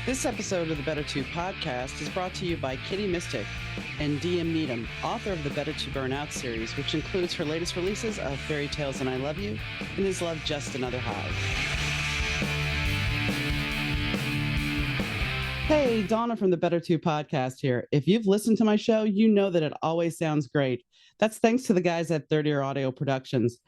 This episode of the Better To podcast is brought to you by Kitty Mystic and D.M. Needham, author of the Better To Burnout series, which includes her latest releases of Fairy Tales and I Love You and Is Love Just Another High. Hey, Donna from the Better To podcast here. If you've listened to my show, you know that it always sounds great. That's thanks to the guys at Third Ear Audio Productions.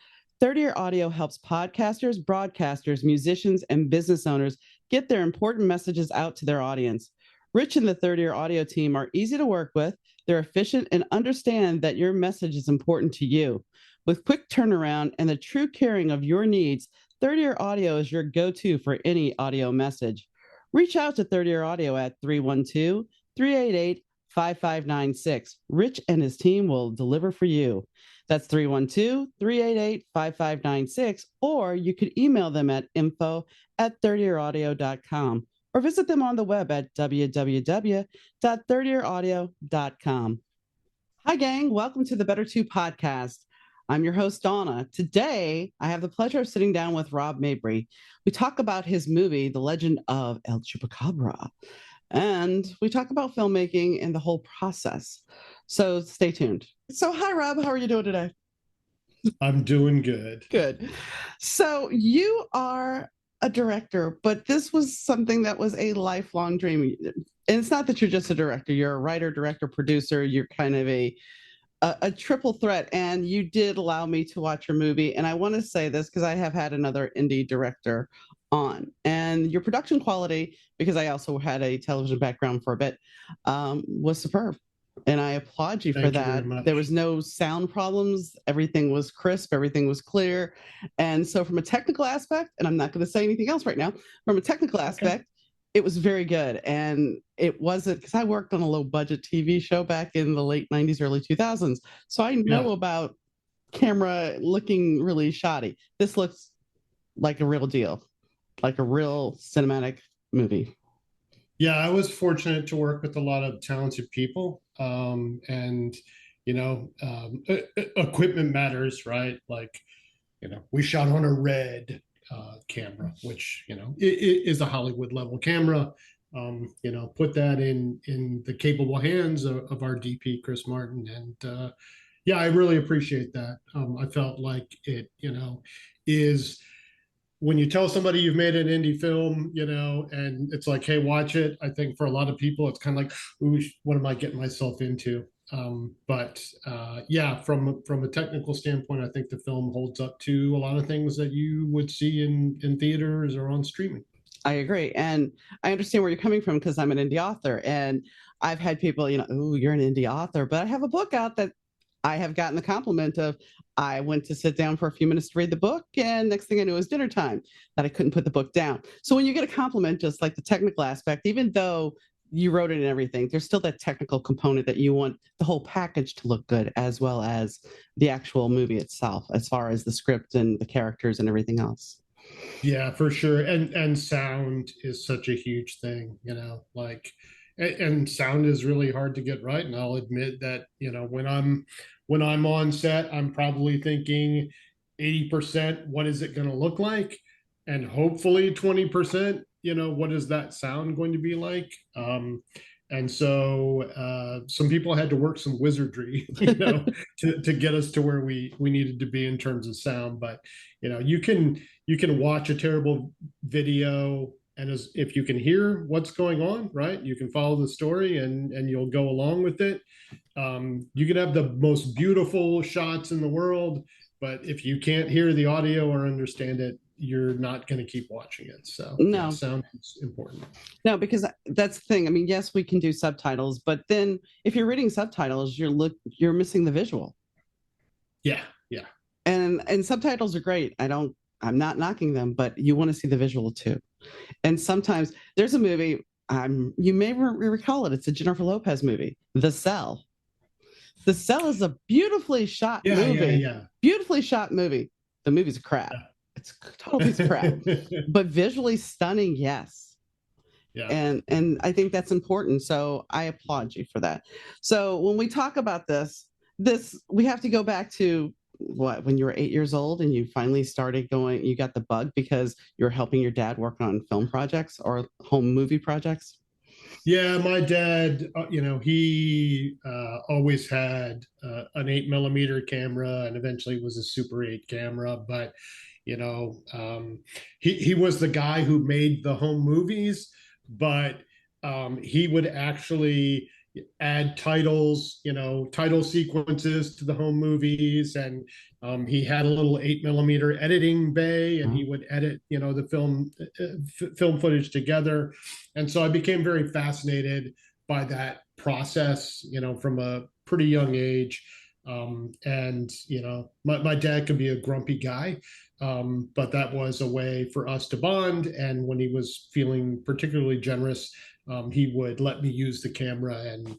Third Ear Audio helps podcasters, broadcasters, musicians, and business owners get their important messages out to their audience. Rich and the Third Ear Audio team are easy to work with. They're efficient and understand that your message is important to you. With quick turnaround and the true caring of your needs, Third Ear Audio is your go-to for any audio message. Reach out to Third Ear Audio at 312-388-5596. Rich and his team will deliver for you. That's 312-388-5596, or you could email them at info@thirdearaudio.com or visit them on the web at www.thirdearaudio.com. Hi, gang. Welcome to the Better To podcast. I'm your host, Donna. Today, I have the pleasure of sitting down with Rob Marby. We talk about his movie, The Legend of El Chupacabra, and we talk about filmmaking and the whole process. So stay tuned. So hi, Rob. How are you doing today? I'm doing good. Good. So you are a director, but this was something that was a lifelong dream. And it's not that you're just a director. You're a writer, director, producer. You're kind of a triple threat. And you did allow me to watch your movie. And I want to say this because I have had another indie director on. And your production quality, because I also had a television background for a bit, was superb. And I applaud you for that. There was no sound problems. Everything was crisp. Everything was clear. And so from a technical aspect, and I'm not going to say anything else right now, from a technical aspect, it was very good. And it wasn't, because I worked on a low budget TV show back in the late 90s, early 2000s. So I know about camera looking really shoddy. This looks like a real deal, like a real cinematic movie. Yeah, I was fortunate to work with a lot of talented people. And, equipment matters, right? Like, we shot on a red camera, which, it is a Hollywood level camera. Put that in the capable hands of our DP, Chris Martin. And I really appreciate that. I felt like it, is when you tell somebody you've made an indie film, and it's like, hey, watch it. I think for a lot of people, it's kind of like, ooh, what am I getting myself into? From a technical standpoint, I think the film holds up to a lot of things that you would see in theaters or on streaming. I agree. And I understand where you're coming from because I'm an indie author. And I've had people, oh, you're an indie author, but I have a book out that I have gotten the compliment of. I went to sit down for a few minutes to read the book, and next thing I knew it was dinner time, that I couldn't put the book down. So when you get a compliment, just like the technical aspect, even though you wrote it and everything, there's still that technical component that you want the whole package to look good, as well as the actual movie itself, as far as the script and the characters and everything else. Yeah, for sure. And sound is such a huge thing, and sound is really hard to get right. And I'll admit that, when I'm on set, I'm probably thinking 80%, what is it going to look like? And hopefully 20%, what is that sound going to be like? And so some people had to work some wizardry, to get us to where we needed to be in terms of sound. But, you can watch a terrible video, and if you can hear what's going on, right, you can follow the story and you'll go along with it. You can have the most beautiful shots in the world, but if you can't hear the audio or understand it, you're not going to keep watching it. So no, sound is important. No, because that's the thing. I mean, yes, we can do subtitles, but then if you're reading subtitles, you're missing the visual. Yeah. And subtitles are great. I'm not knocking them, but you want to see the visual too. And sometimes there's a movie, you may recall it. It's a Jennifer Lopez movie, The Cell. The Cell is a beautifully shot movie. Yeah. Beautifully shot movie. The movie's a crap. Yeah. It's a total piece of crap. But visually stunning, yes. Yeah. And I think that's important. So I applaud you for that. So when we talk about this, we have to go back to when you were 8 years old and you finally started going, you got the bug because you're helping your dad work on film projects or home movie projects? Yeah, my dad, he always had an 8 millimeter camera, and eventually was a Super 8 camera. But you know, he was the guy who made the home movies, but he would actually add titles, title sequences to the home movies, and he had a little 8 millimeter editing bay, and he Oh, would edit, the film footage together. And so I became very fascinated by that process, from a pretty young age. And my dad could be a grumpy guy, but that was a way for us to bond. And when he was feeling particularly generous, he would let me use the camera and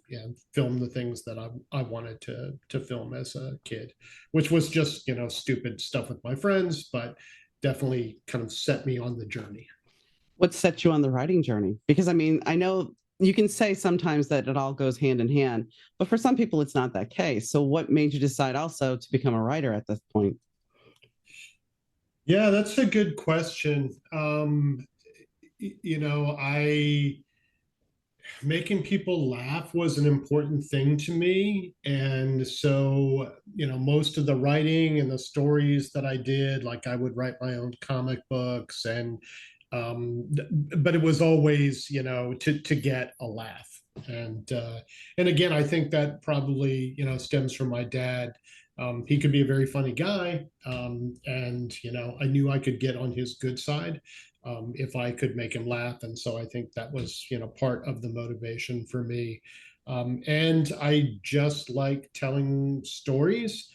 film the things that I wanted to film as a kid, which was just stupid stuff with my friends, but definitely kind of set me on the journey. what set you on the writing journey? Because I mean, I know you can say sometimes that it all goes hand in hand, but for some people, it's not that case. So, what made you decide also to become a writer at this point? Yeah, that's a good question. I making people laugh was an important thing to me. And so, most of the writing and the stories that I did, like I would write my own comic books, and but it was always, to get a laugh. And again, I think that probably, stems from my dad. He could be a very funny guy. And, I knew I could get on his good side if I could make him laugh. And so I think that was, part of the motivation for me. And I just like telling stories,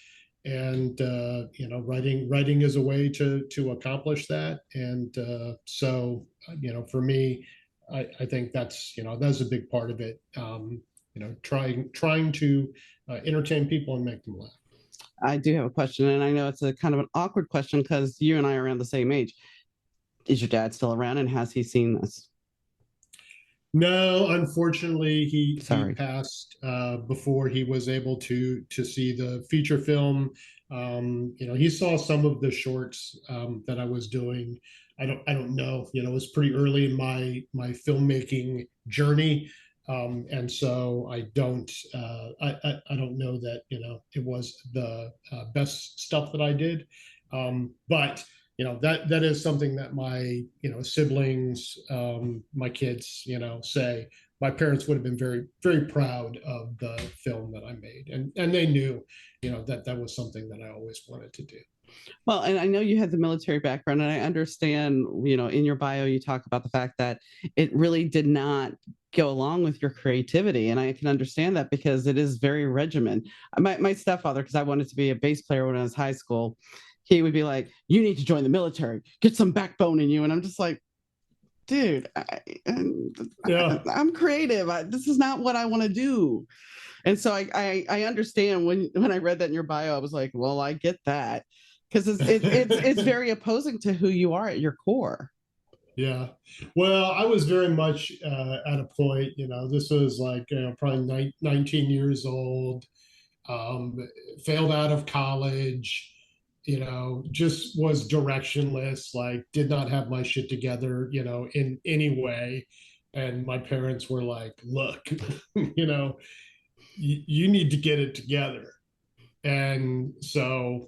and writing is a way to accomplish that. And for me, I think that's a big part of it. Trying to entertain people and make them laugh. I do have a question, and I know it's a kind of an awkward question because you and I are around the same age. Is your dad still around, and has he seen this? No, unfortunately, he Sorry. passed before he was able to see the feature film. He saw some of the shorts that I was doing. I don't know. It was pretty early in my filmmaking journey, and so I don't know that it was the best stuff that I did, but that is something that my siblings, my kids, say my parents would have been very, very proud of the film that I made, and they knew that was something that I always wanted to do. Well, and I know you had the military background, and I understand, in your bio, you talk about the fact that it really did not go along with your creativity. And I can understand that because it is very regimented. My stepfather, because I wanted to be a bass player when I was high school, he would be like, "You need to join the military, get some backbone in you." And I'm just like, dude, Yeah. I'm creative. This is not what I want to do. And so I understand when I read that in your bio, I was like, well, I get that because it's very opposing to who you are at your core. Yeah. Well, I was very much at a point, this was like probably 19 years old, um, failed out of college, just was directionless, like did not have my shit together, in any way. And my parents were like, look, you need to get it together. And so,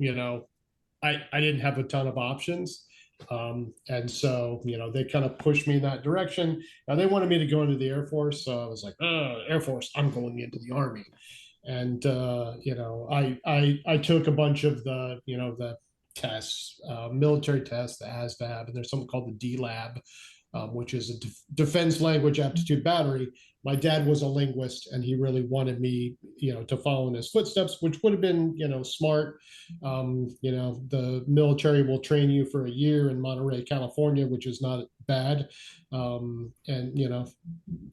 I didn't have a ton of options. And so, they kind of pushed me in that direction. Now they wanted me to go into the Air Force. So I was like, oh, Air Force, I'm going into the Army. And, I took a bunch of the tests, military tests, the ASVAB, and there's something called the D-Lab, which is a defense language aptitude battery. My dad was a linguist, and he really wanted me, to follow in his footsteps, which would have been, smart. The military will train you for a year in Monterey, California, which is not bad. And,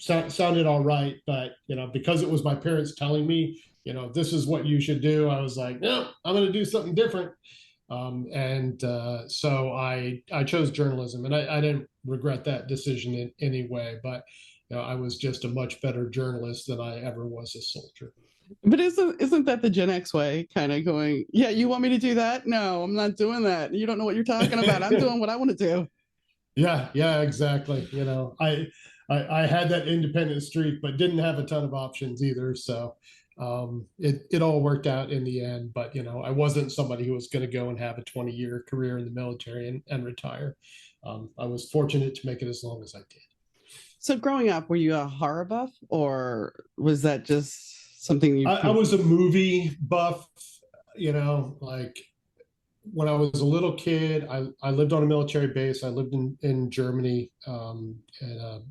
sounded all right. But, because it was my parents telling me, this is what you should do, I was like, no, I'm going to do something different. And so I chose journalism, and I didn't regret that decision in any way. But I was just a much better journalist than I ever was a soldier. But isn't that the Gen X way, kind of going, yeah, you want me to do that? No, I'm not doing that. You don't know what you're talking about. I'm doing what I want to do. Yeah, yeah, exactly. I had that independent streak, but didn't have a ton of options either. So it all worked out in the end. But I wasn't somebody who was going to go and have a 20-year career in the military and retire. I was fortunate to make it as long as I did. So growing up, were you a horror buff, or was that just something you I kind of? was a movie buff, like when I was a little kid, I lived on a military base. I lived in Germany, in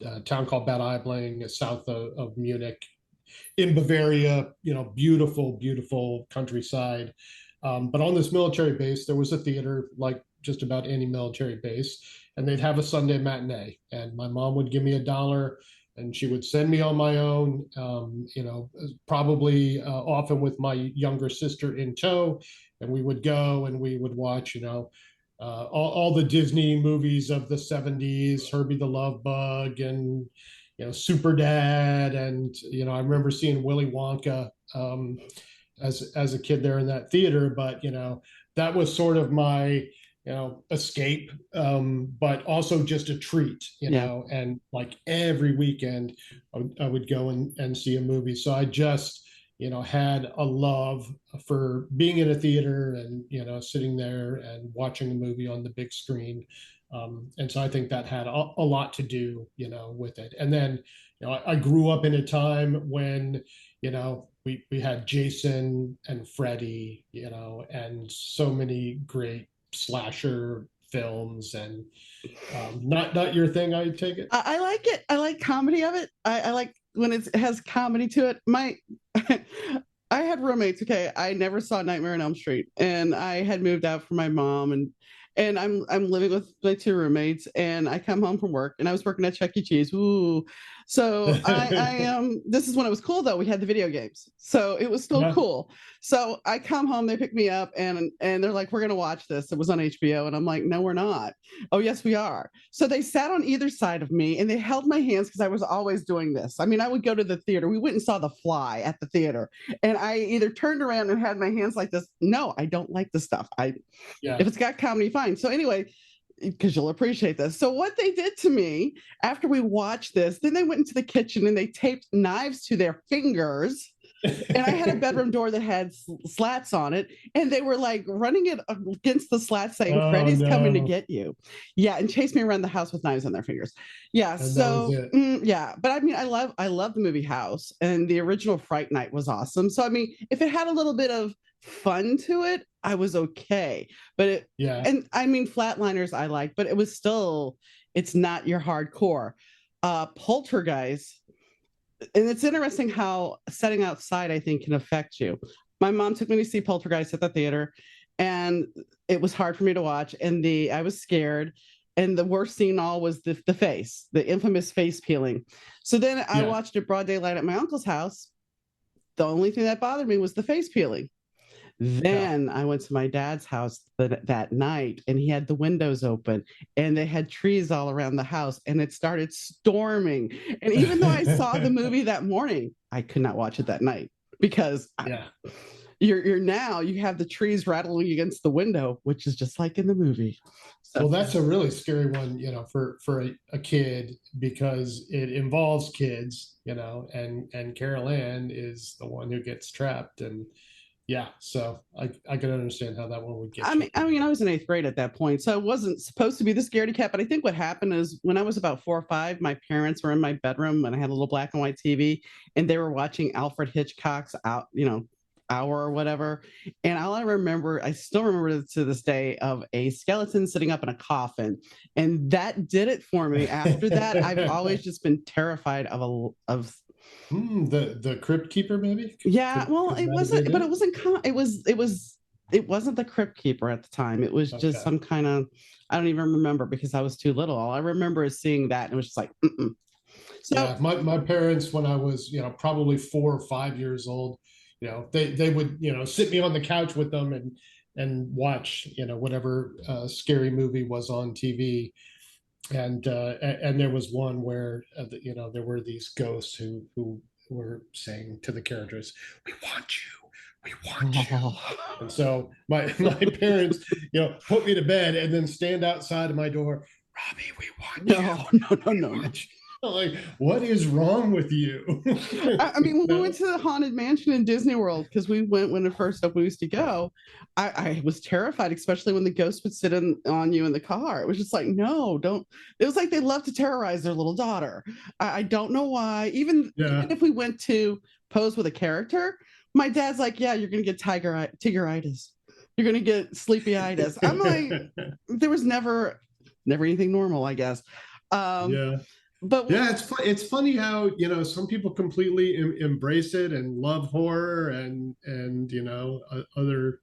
a town called Bad Aibling, south of Munich, in Bavaria. Beautiful, beautiful countryside. But on this military base, there was a theater, like just about any military base, and they'd have a Sunday matinee. And my mom would give me $1, and she would send me on my own. Probably often with my younger sister in tow, and we would go and we would watch, all the Disney movies of the '70s, Herbie the Love Bug, and Super Dad, and I remember seeing Willy Wonka, as a kid there in that theater. But that was sort of my escape, but also just a treat. Yeah. And like every weekend, I would go and see a movie. So I just had a love for being in a theater and sitting there and watching a movie on the big screen. And so I think that had a lot to do with it. And then I grew up in a time when we had Jason and Freddy, and so many great slasher films. And not your thing, I take it. I like it. I like comedy of it. I like when it has comedy to it. My I had roommates. Okay, I never saw Nightmare on Elm Street, and I had moved out from my mom, and I'm living with my two roommates, and I come home from work, and I was working at Chuck E. Cheese. Ooh, so I am. This is when it was cool though. We had the video games, so it was still Yeah. cool. So I come home, they pick me up, and they're like, "We're gonna watch this." It was on HBO, and I'm like, "No, we're not." Oh, yes, we are. So they sat on either side of me and they held my hands because I was always doing this. I mean, I would go to the theater. We went and saw The Fly at the theater. And I either turned around and had my hands like this. No, I don't like the stuff. Yeah. If it's got comedy, fine. So anyway, because you'll appreciate this. So what they did to me after we watched this, then they went into the kitchen and they taped knives to their fingers, and I had a bedroom door that had slats on it, and they were like running it against the slats, saying, Oh "Freddy's coming to no. get you." Yeah, and chased me around the house with knives on their fingers. Yeah, And that was so it. yeah, but I mean, I love the movie House, and the original Fright Night was awesome. So I mean, if it had a little bit of fun to it, I was okay. But Yeah. and I mean, Flatliners I like, but it was still, it's not your hardcore. Poltergeist, and it's interesting how setting outside, I think, can affect you. My mom took me to see Poltergeist at the theater, and it was hard for me to watch. And I was scared. And the worst scene all was the face, the infamous face peeling. So then I Yeah. watched it broad daylight at my uncle's house. The only thing that bothered me was the face peeling. Yeah. Then I went to my dad's house that night, and he had the windows open, and they had trees all around the house, and it started storming. And even though I saw the movie that morning, I could not watch it that night because Yeah. you're now you have the trees rattling against the window, which is just like in the movie. So Well, that's a really scary one, for a kid, because it involves kids, and Carol Ann is the one who gets trapped. And yeah, so I can understand how that one would I get you. mean, I mean, I was in eighth grade at that point, so I wasn't supposed to be the scaredy cat. But I think what happened is when I was about 4 or 5, my parents were in my bedroom and I had a little black and white TV, and they were watching Alfred Hitchcock's hour or whatever. And all I remember, I still remember to this day, of a skeleton sitting up in a coffin, and that did it for me. After that, I've always just been terrified of. The Crypt Keeper, maybe Yeah, well, could it that have been wasn't, but it it? wasn't. It wasn't the Crypt Keeper at the time. It was just Okay. some kind of. I don't even remember because I was too little. All I remember is seeing that, and it was just like, mm-mm. So Yeah, my parents, when I was, probably 4 or 5 years old, they would, sit me on the couch with them and watch, whatever scary movie was on TV. And there was one where there were these ghosts who were saying to the characters, "We want you, we want you." Oh. And so my parents, put me to bed and then stand outside of my door. Robbie, we want you. No, no, no, We no, no. want you. Like, what is wrong with you? I mean, when we went to the Haunted Mansion in Disney World, because we went when it first opened, we used to go. I was terrified, especially when the ghost would sit on you in the car. It was just like, no, don't. It was like they love to terrorize their little daughter. I don't know why. Even Yeah. if we went to pose with a character, my dad's like, yeah, you're gonna get tigeritis. You're gonna get sleepyitis. I'm like, there was never anything normal, I guess. Um, Yeah. but Yeah, it's funny how, some people completely embrace it and love horror, and other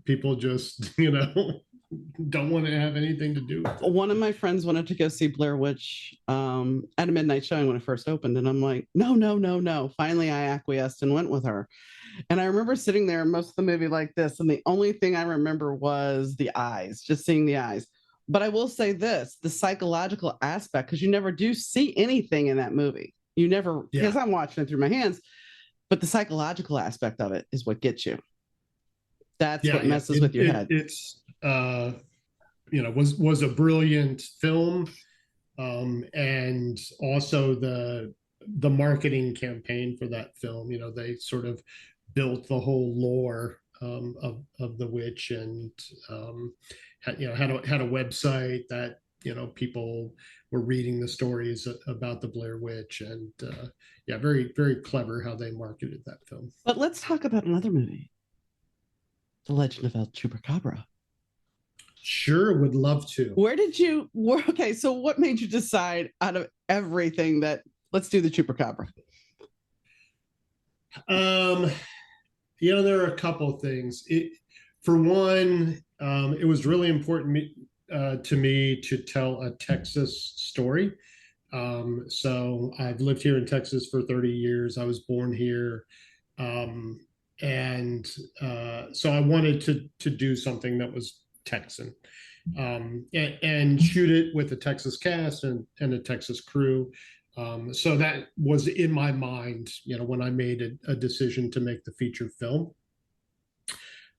people just don't want to have anything to do with it. one of my friends wanted to go see Blair Witch at a midnight showing when it first opened, and I'm like, no, no, no, no. Finally, I acquiesced and went with her. And I remember sitting there most of the movie like this, and the only thing I remember was the eyes, just seeing the eyes. But I will say this: the psychological aspect, because you never do see anything in that movie. You never, because Yeah. I'm watching it through my hands. But the psychological aspect of it is what gets you. That's Yeah, what yeah. messes with your head. It's was a brilliant film, and also the marketing campaign for that film. They sort of built the whole lore of the witch, and had a website that people were reading the stories about the Blair Witch, and yeah, very very clever how they marketed that film. But let's talk about another movie, The Legend of El Chupacabra. Sure, would love to. Okay, so what made you decide out of everything that let's do the Chupacabra? Um, there are a couple of things. For one, it was really important to me to tell a Texas story. So I've lived here in Texas for 30 years. I was born here. Um, and so I wanted to do something that was Texan, and shoot it with a Texas cast and a Texas crew. So that was in my mind, when I made a decision to make the feature film.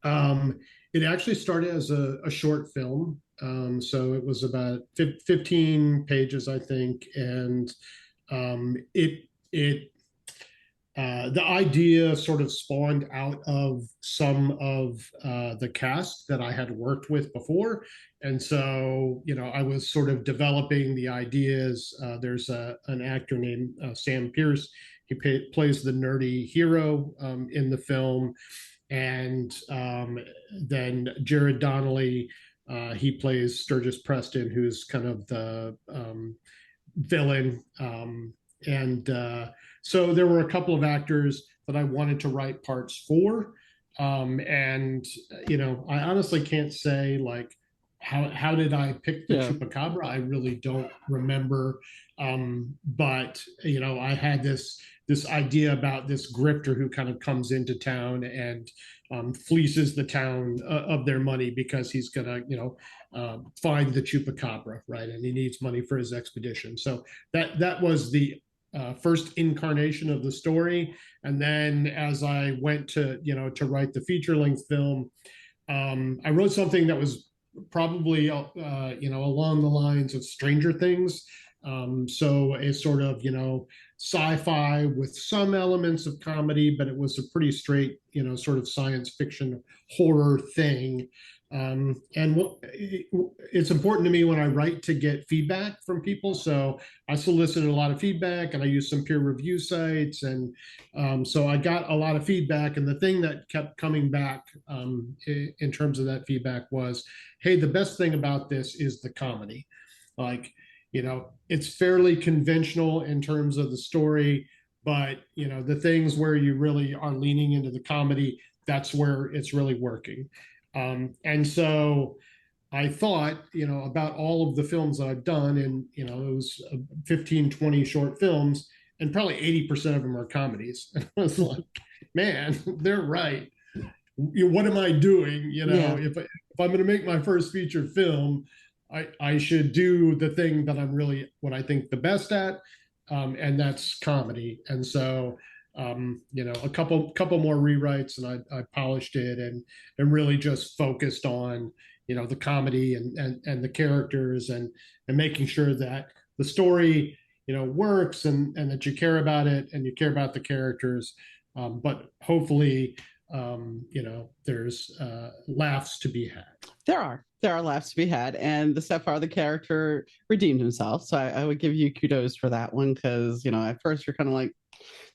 Um, it actually started as a short film. So it was about 15 pages, I think, and it the idea sort of spawned out of some of the cast that I had worked with before. And so, I was sort of developing the ideas. There's an actor named Sam Pierce. He plays the nerdy hero in the film. And then Jared Donnelly, he plays Sturgis Preston, who's kind of the villain. And so there were a couple of actors that I wanted to write parts for. And, I honestly can't say like, how did I pick the Yeah. Chupacabra? I really don't remember. But I had this idea about this grifter who kind of comes into town and fleeces the town of their money because he's gonna find the Chupacabra, right? And he needs money for his expedition. So that was the first incarnation of the story. And then as I went to write the feature length film, I wrote something that was probably along the lines of Stranger Things. So a sort of sci-fi with some elements of comedy, but it was a pretty straight sort of science fiction horror thing. And it's important to me when I write to get feedback from people. So I solicited a lot of feedback, and I used some peer review sites, and so I got a lot of feedback. And the thing that kept coming back in terms of that feedback was, hey, the best thing about this is the comedy. Like, it's fairly conventional in terms of the story, but the things where you really are leaning into the comedy, that's where it's really working. And so I thought, about all of the films that I've done, and, it was 15, 20 short films, and probably 80% of them are comedies. And I was like, man, they're right. What am I doing? Yeah. If I'm going to make my first feature film, I should do the thing that I'm really, what I think the best at. and that's comedy. And so, a couple more rewrites, and I polished it and really just focused on the comedy and the characters and making sure that the story works and that you care about it and you care about the characters, but hopefully there's laughs to be had. There are laughs to be had, and the stepfather character redeemed himself. So I would give you kudos for that one, because at first you're kind of like,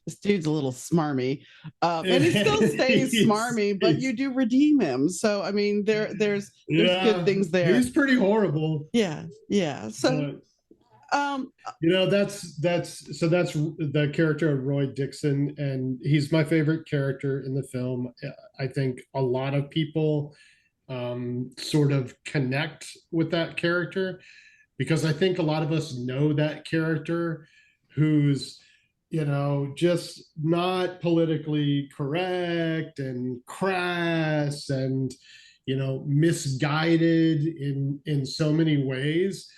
this dude's a little smarmy, and he still stays smarmy, but you do redeem him. So I mean, there's good things there. He's pretty horrible. Yeah. So that's the character of Roy Dixon, and he's my favorite character in the film. I think a lot of people sort of connect with that character, because I think a lot of us know that character who's just not politically correct and crass and misguided in so many ways,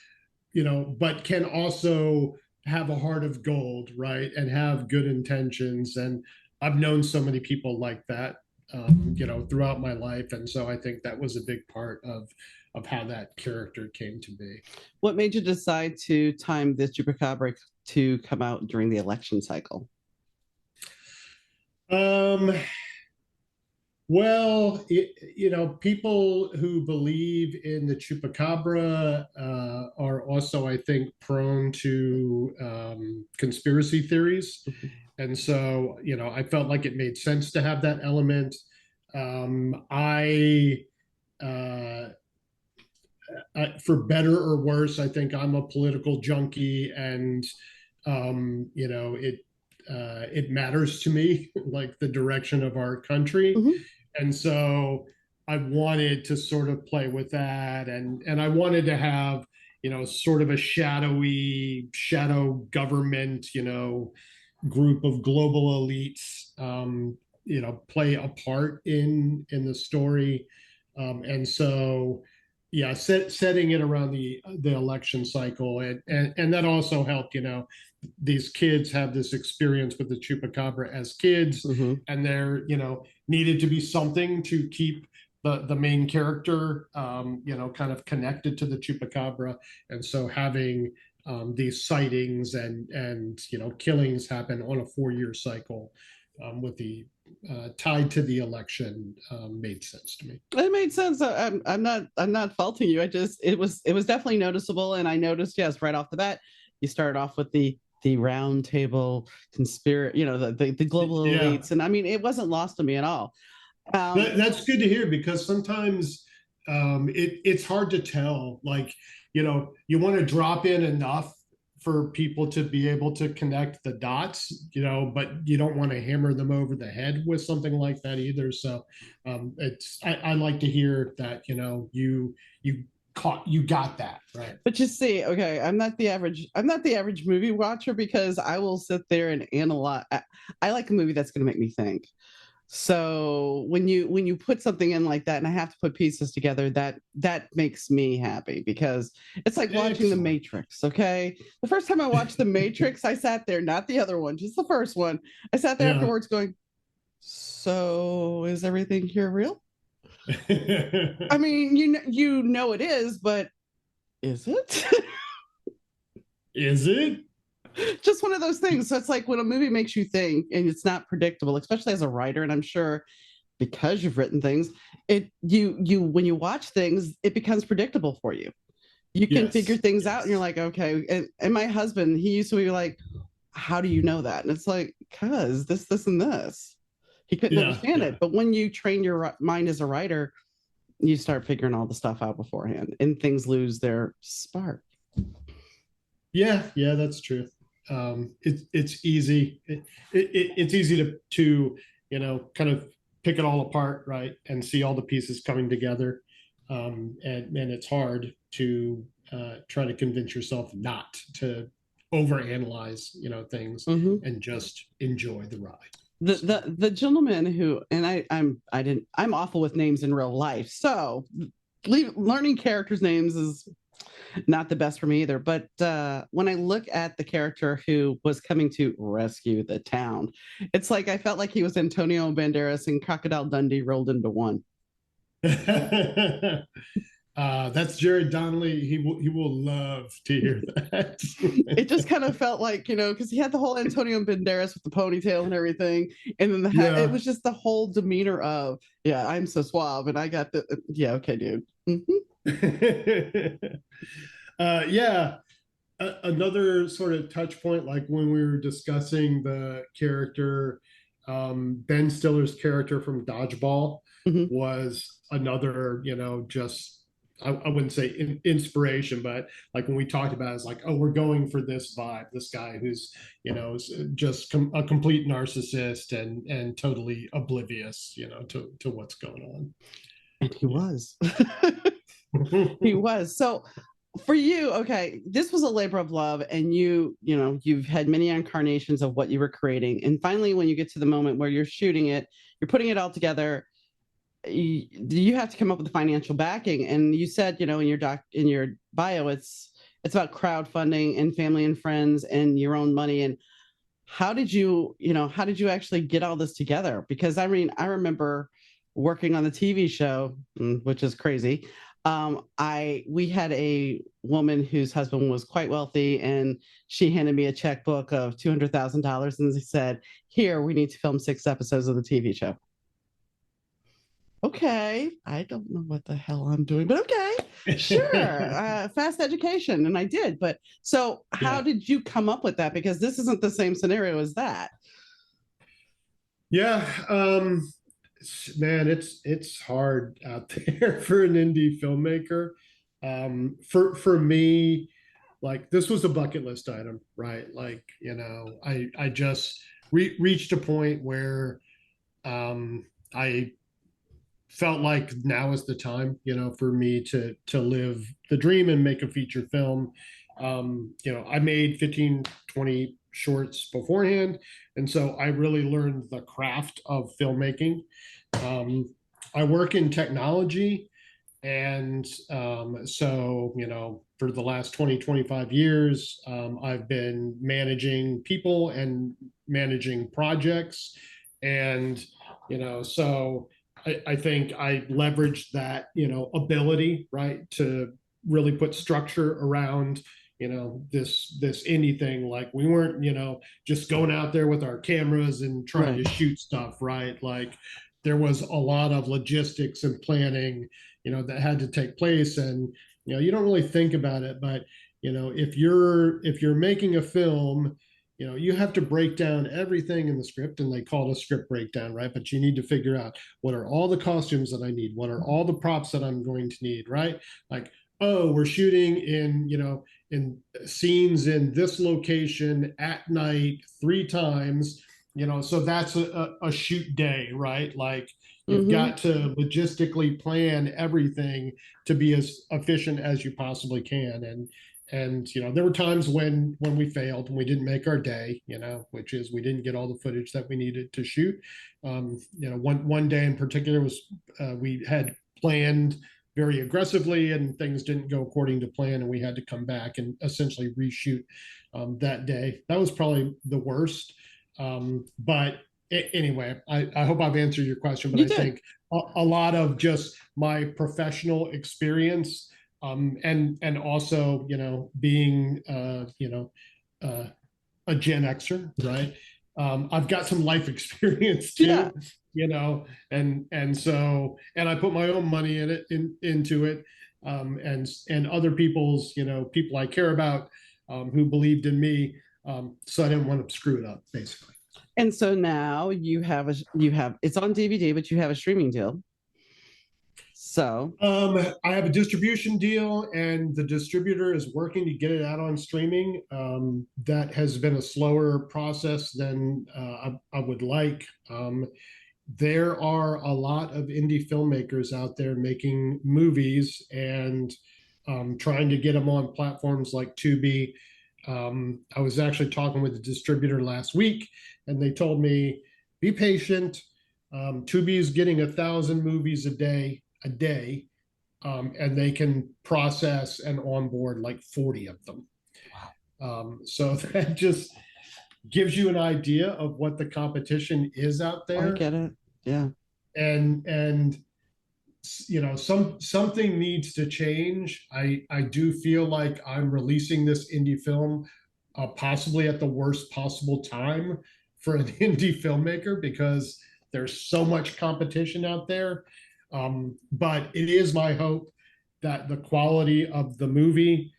but can also have a heart of gold, right? And have good intentions. And I've known so many people like that, throughout my life. And so I think that was a big part of how that character came to be. What made you decide to time this Chupacabra to come out during the election cycle? Well, people who believe in the Chupacabra are also, I think, prone to conspiracy theories. And so, I felt like it made sense to have that element. For better or worse, I think I'm a political junkie, and it matters to me, like the direction of our country. And so I wanted to sort of play with that, and I wanted to have sort of a shadow government group of global elites play a part in the story. And so yeah, setting it around the election cycle, and that also helped. These kids have this experience with the Chupacabra as kids, and there needed to be something to keep the main character kind of connected to the Chupacabra. And so having these sightings and killings happen on a 4-year cycle, with the tied to the election, made sense to me. It made sense. I'm not faulting you. It was definitely noticeable, and I noticed, yes, right off the bat, you started off with the round table conspiracy, the global elites, and I mean, it wasn't lost to me at all. That's good to hear, because sometimes it's hard to tell. Like, you want to drop in enough for people to be able to connect the dots, but you don't want to hammer them over the head with something like that either. So I like to hear that you got that right. But you see, okay, I'm not the average movie watcher, because I will sit there and analyze. I like a movie that's going to make me think. So when you put something in like that, and I have to put pieces together, that makes me happy, because it's like watching The Matrix. Okay, the first time I watched The Matrix, I sat there, not the other one, just the first one. I sat there afterwards going, so is everything here real? I mean, it is, but is it? Is it? Just one of those things. So it's like when a movie makes you think and it's not predictable, especially as a writer, and I'm sure because you've written things, when you watch things, it becomes predictable for you. You can figure things out, and you're like, okay. And my husband, he used to be like, how do you know that? And it's like, because this, and this. He couldn't understand it. But when you train your mind as a writer, you start figuring all the stuff out beforehand, and things lose their spark. Yeah, that's true. It's easy. It's easy to kind of pick it all apart, right, and see all the pieces coming together. And it's hard to try to convince yourself not to overanalyze things, and just enjoy the ride. The gentleman who, and I'm awful with names in real life, so learning characters' names is Not the best for me either. But when I look at the character who was coming to rescue the town, it's like I felt like he was Antonio Banderas and Crocodile Dundee rolled into one. That's Jared Donnelly. He will love to hear that. It just kind of felt like, because he had the whole Antonio Banderas with the ponytail and everything. And then it Yeah. was just the whole demeanor of, yeah, I'm so suave. And I got the, yeah, okay, dude. Yeah. Another sort of touch point, like when we were discussing the character, Ben Stiller's character from Dodgeball Mm-hmm. was another, just I wouldn't say inspiration, but like when we talked about it, it's like, oh, we're going for this vibe, this guy who's, is just a complete narcissist and totally oblivious, to what's going on. And he Yeah. was. He was. So for you, okay, this was a labor of love, and you've had many incarnations of what you were creating. And finally, when you get to the moment where you're shooting it, you're putting it all together, you have to come up with the financial backing. And you said, in your bio, it's about crowdfunding and family and friends and your own money. And how did you actually get all this together? Because I mean, I remember working on the TV show, which is crazy. We had a woman whose husband was quite wealthy, and she handed me a checkbook of $200,000 and she said, "Here, we need to film 6 episodes of the TV show." Okay, I don't know what the hell I'm doing, but okay, sure. Fast education, and I did. But so, how Yeah. did you come up with that? Because this isn't the same scenario as that. Yeah. Man, it's hard out there for an indie filmmaker. For me, like this was a bucket list item, right? Like, I just reached a point where I felt like now is the time, for me to live the dream and make a feature film. I made 15, 20 shorts beforehand, and so I really learned the craft of filmmaking. um, I work in technology, and so for the last 20, 25 years, I've been managing people and managing projects. And so I think I leveraged that ability, right, to really put structure around this indie thing. Like we weren't just going out there with our cameras and trying Right. to shoot stuff, right? Like there was a lot of logistics and planning that had to take place. And you don't really think about it, but if you're making a film, you have to break down everything in the script, and they call it a script breakdown, right? But you need to figure out, what are all the costumes that I need, what are all the props that I'm going to need, right? Like, oh, we're shooting in scenes in this location at night 3 times, so that's a shoot day, right? Like you've Mm-hmm. got to logistically plan everything to be as efficient as you possibly can. And there were times when we failed and we didn't make our day, which is we didn't get all the footage that we needed to shoot. One day in particular was we had planned very aggressively and things didn't go according to plan, and we had to come back and essentially reshoot that day. That was probably the worst. But anyway, I hope I've answered your question, but You I did. think a lot of just my professional experience, and also being uh, a Gen Xer, right? I've got some life experience Yeah. too, and I put my own money into it, and other people's, people I care about, who believed in me, so I didn't want to screw it up, basically. And so now you have it's on DVD, but you have a streaming deal. So I have a distribution deal, and the distributor is working to get it out on streaming. That has been a slower process than I would like. There are a lot of indie filmmakers out there making movies and trying to get them on platforms like Tubi. I was actually talking with the distributor last week, and they told me, be patient. Tubi is getting 1,000 movies a day. and they can process and onboard like 40 of them. Wow. So that just gives you an idea of what the competition is out Oh, I there. get it. Yeah. And something needs to change. I do feel like I'm releasing this indie film possibly at the worst possible time for an indie filmmaker because there's so much competition out there. But it is my hope that the quality of the movie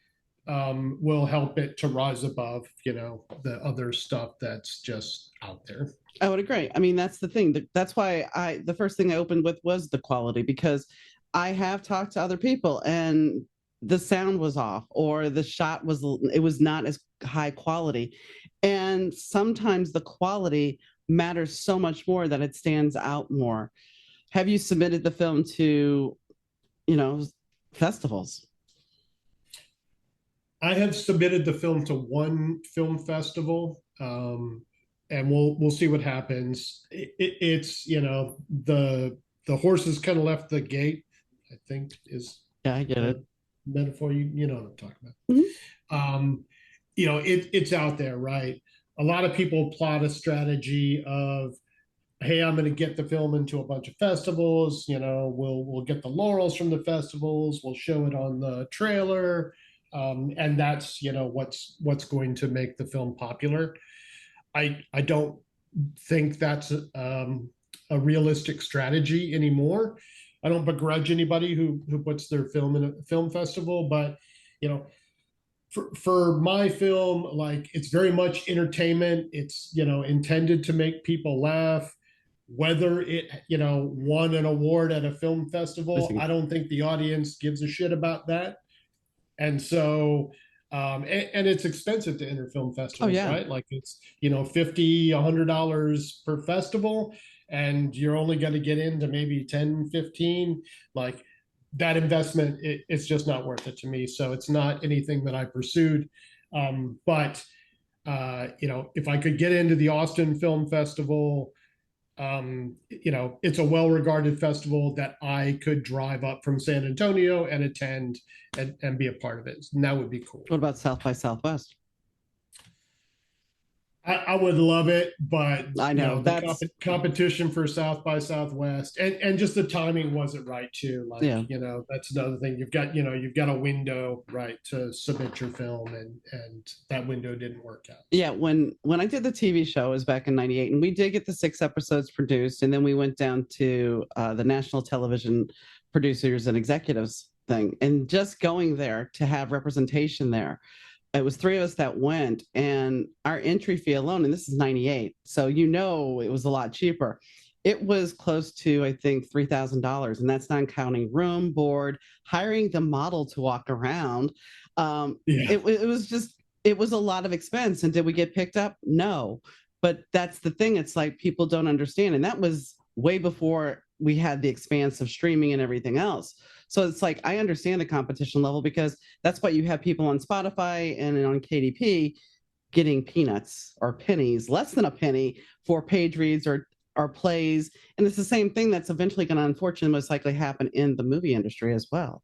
will help it to rise above, the other stuff that's just out there. I would agree. I mean, that's the thing. That's why the first thing I opened with was the quality, because I have talked to other people and the sound was off, or the shot it was not as high quality. And sometimes the quality matters so much more that it stands out more. Have you submitted the film to, you know, festivals? I have submitted the film to one film festival, and we'll see what happens. It's the horses kind of left the gate. I think is Yeah, I get the it. metaphor. You know what I'm talking Mhm. about. It's out there, right? A lot of people plot a strategy of, hey, I'm going to get the film into a bunch of festivals. We'll get the laurels from the festivals. We'll show it on the trailer, and that's what's going to make the film popular. I don't think that's a realistic strategy anymore. I don't begrudge anybody who puts their film in a film festival, but you know, for my film, like it's very much entertainment. It's intended to make people laugh. Whether it won an award at a film festival, I don't think the audience gives a shit about that. And so and it's expensive to enter film Oh, festivals, yeah. right? Like it's 50, $100 per festival, and you're only going to get into maybe 10, 15. Like that investment, it's just not worth it to me. So it's not anything that I pursued. But if I could get into the Austin Film Festival, it's a well-regarded festival that I could drive up from San Antonio and attend and be a part of it. And that would be cool. What about South by Southwest? I would love it, but I know the that's, competition for South by Southwest and just the timing wasn't right too. Like, yeah. that's another thing. You've got a window, right, to submit your film, and that window didn't work out. Yeah, when I did the TV show, it was back in '98, and we did get the 6 episodes produced, and then we went down to the national television producers and executives thing, and just going there to have representation there. It was 3 of us that went, and our entry fee alone, and this is '98, so it was a lot cheaper. It was close to, I think, $3,000, and that's not counting room, board, hiring the model to walk around. Yeah. It was just, it was a lot of expense. And did we get picked up? No. But that's the thing. It's like people don't understand. And that was way before we had the expanse of streaming and everything else. So it's like, I understand the competition level, because that's why you have people on Spotify and on KDP getting peanuts or pennies, less than a penny, for page reads or plays. And it's the same thing that's eventually going to unfortunately most likely happen in the movie industry as well.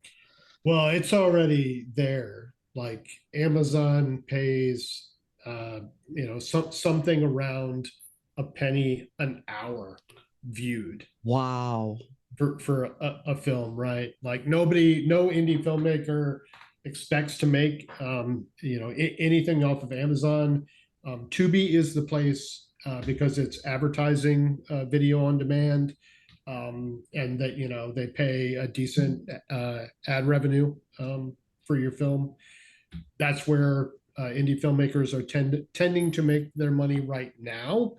Well, it's already there. Like Amazon pays, something around a penny an hour viewed Wow. for a film, right? Like no indie filmmaker expects to make anything off of Amazon. Tubi is the place because it's advertising video on demand, and that they pay a decent ad revenue for your film. That's where indie filmmakers are tending to make their money right now.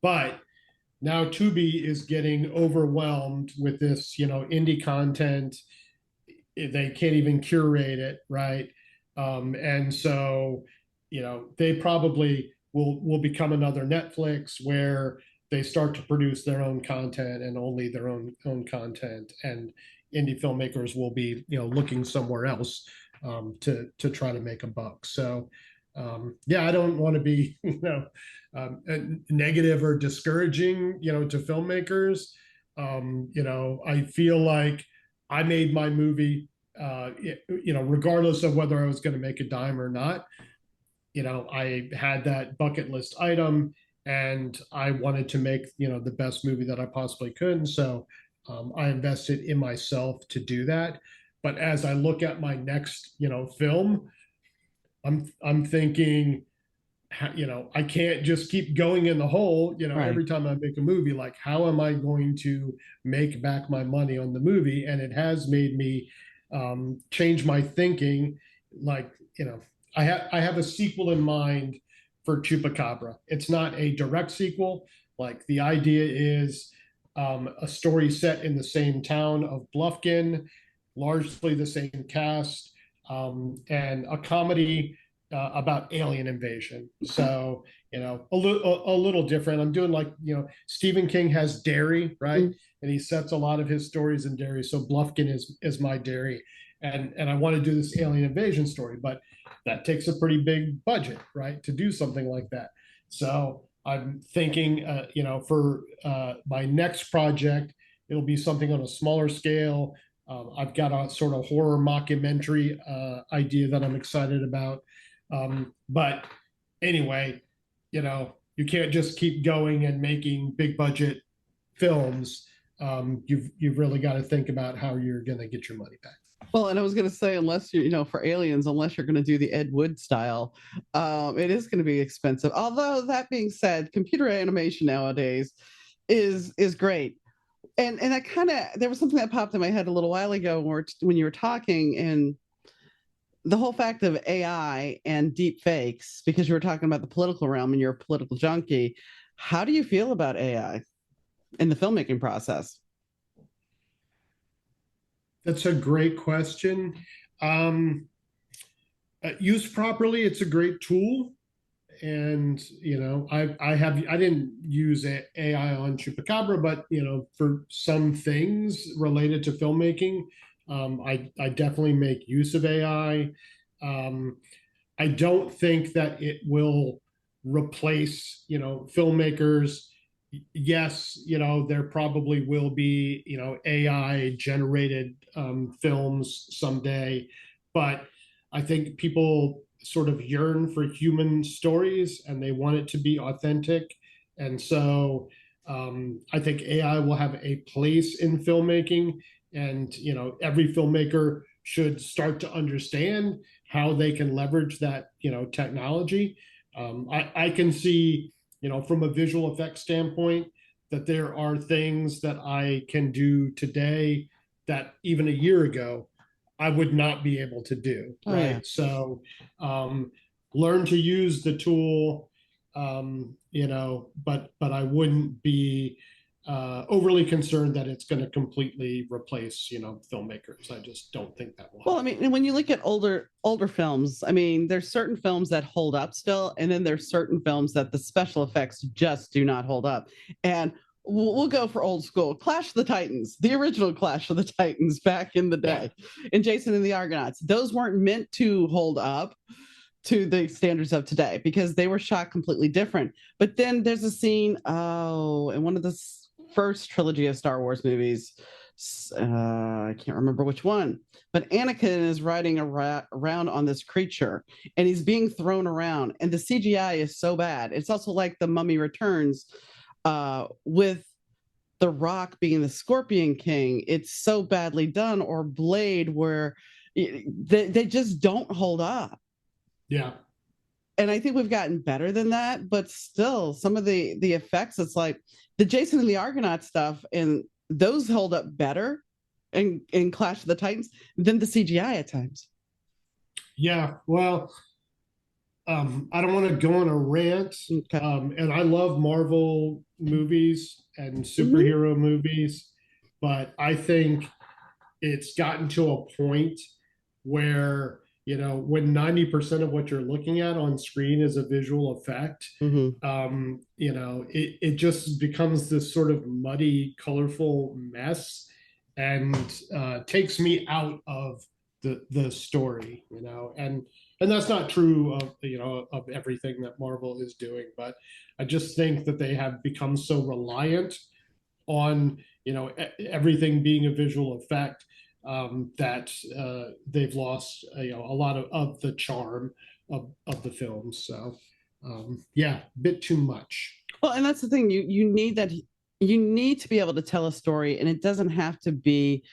But now Tubi is getting overwhelmed with this, indie content. They can't even curate it, right? And so, they probably will become another Netflix where they start to produce their own content and only their own content, and indie filmmakers will be, looking somewhere else to try to make a buck. So, yeah, I don't want to be, negative or discouraging, to filmmakers. I feel like I made my movie, regardless of whether I was going to make a dime or not. I had that bucket list item, and I wanted to make, the best movie that I possibly could. And so I invested in myself to do that. But as I look at my next, film, I'm thinking, I can't just keep going in the hole, Right. every time I make a movie. Like, how am I going to make back my money on the movie? And it has made me change my thinking. Like, I have a sequel in mind for Chupacabra. It's not a direct sequel. Like, the idea is a story set in the same town of Bluffkin, largely the same cast, and a comedy about alien invasion. Okay. So, a little different. I'm doing, like, Stephen King has Derry, right? Mm. And he sets a lot of his stories in Derry. So Bluffkin is my Derry. And I want to do this alien invasion story, but that takes a pretty big budget, right? To do something like that. So I'm thinking, for my next project, it'll be something on a smaller scale. I've got a sort of horror mockumentary idea that I'm excited about. But anyway, you can't just keep going and making big budget films. You've really got to think about how you're going to get your money back. Well, and I was going to say, unless for aliens, unless you're going to do the Ed Wood style, it is going to be expensive. Although that being said, computer animation nowadays is great. And I kind of, there was something that popped in my head a little while ago when you were talking, and the whole fact of AI and deep fakes, because you were talking about the political realm and you're a political junkie. How do you feel about AI in the filmmaking process? That's a great question. Um, Used properly, it's a great tool. And I didn't use AI on Chupacabra, but for some things related to filmmaking, I definitely make use of AI. I don't think that it will replace, filmmakers. Yes, there probably will be, AI generated films someday, but I think people sort of yearn for human stories and they want it to be authentic. And so I think AI will have a place in filmmaking, and every filmmaker should start to understand how they can leverage that technology. I can see, from a visual effects standpoint, that there are things that I can do today that even a year ago I would not be able to do, Oh yeah. right? So learn to use the tool, but I wouldn't be overly concerned that it's going to completely replace, filmmakers. I just don't think that will Well, I happen. mean, when you look at older films, I mean, there's certain films that hold up still, and then there's certain films that the special effects just do not hold up. And we'll go for old school. Clash of the Titans, the original Clash of the Titans back in the Yeah. day, and Jason and the Argonauts. Those weren't meant to hold up to the standards of today because they were shot completely different. But then there's a scene, in one of the first trilogy of Star Wars movies. I can't remember which one, but Anakin is riding around on this creature and he's being thrown around, and the CGI is so bad. It's also like the Mummy Returns with the Rock being the Scorpion King. It's so badly done, or Blade, where they just don't hold up. Yeah. And I think we've gotten better than that, but still some of the effects, it's like the Jason and the Argonaut stuff, and those hold up better in Clash of the Titans than the CGI at times. Yeah. Well, I don't want to go on a rant. Okay. And I love Marvel movies and Mm-hmm. superhero movies, but I think it's gotten to a point where, when 90% of what you're looking at on screen is a visual effect, Mm-hmm. it just becomes this sort of muddy, colorful mess, and takes me out of the story, and that's not true of of everything that Marvel is doing, but I just think that they have become so reliant on everything being a visual effect, that they've lost a lot of the charm of the films. So yeah, a bit too much. Well, and that's the thing. You need that. You need to be able to tell a story, and it doesn't have to be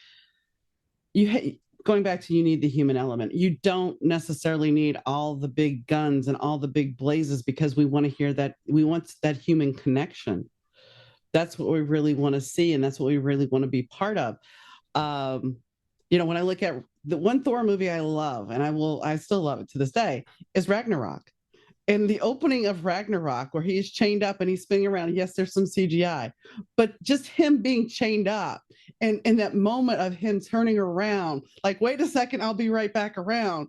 you. Going back to, you need the human element. You don't necessarily need all the big guns and all the big blazes, because we want to hear that. We want that human connection. That's what we really want to see, and that's what we really want to be part of. Um, when I look at the one Thor movie I love, and I still love it to this day, is Ragnarok. In the opening of Ragnarok, where he's chained up and he's spinning around, yes, there's some CGI, but just him being chained up, and that moment of him turning around, like, wait a second, I'll be right back around.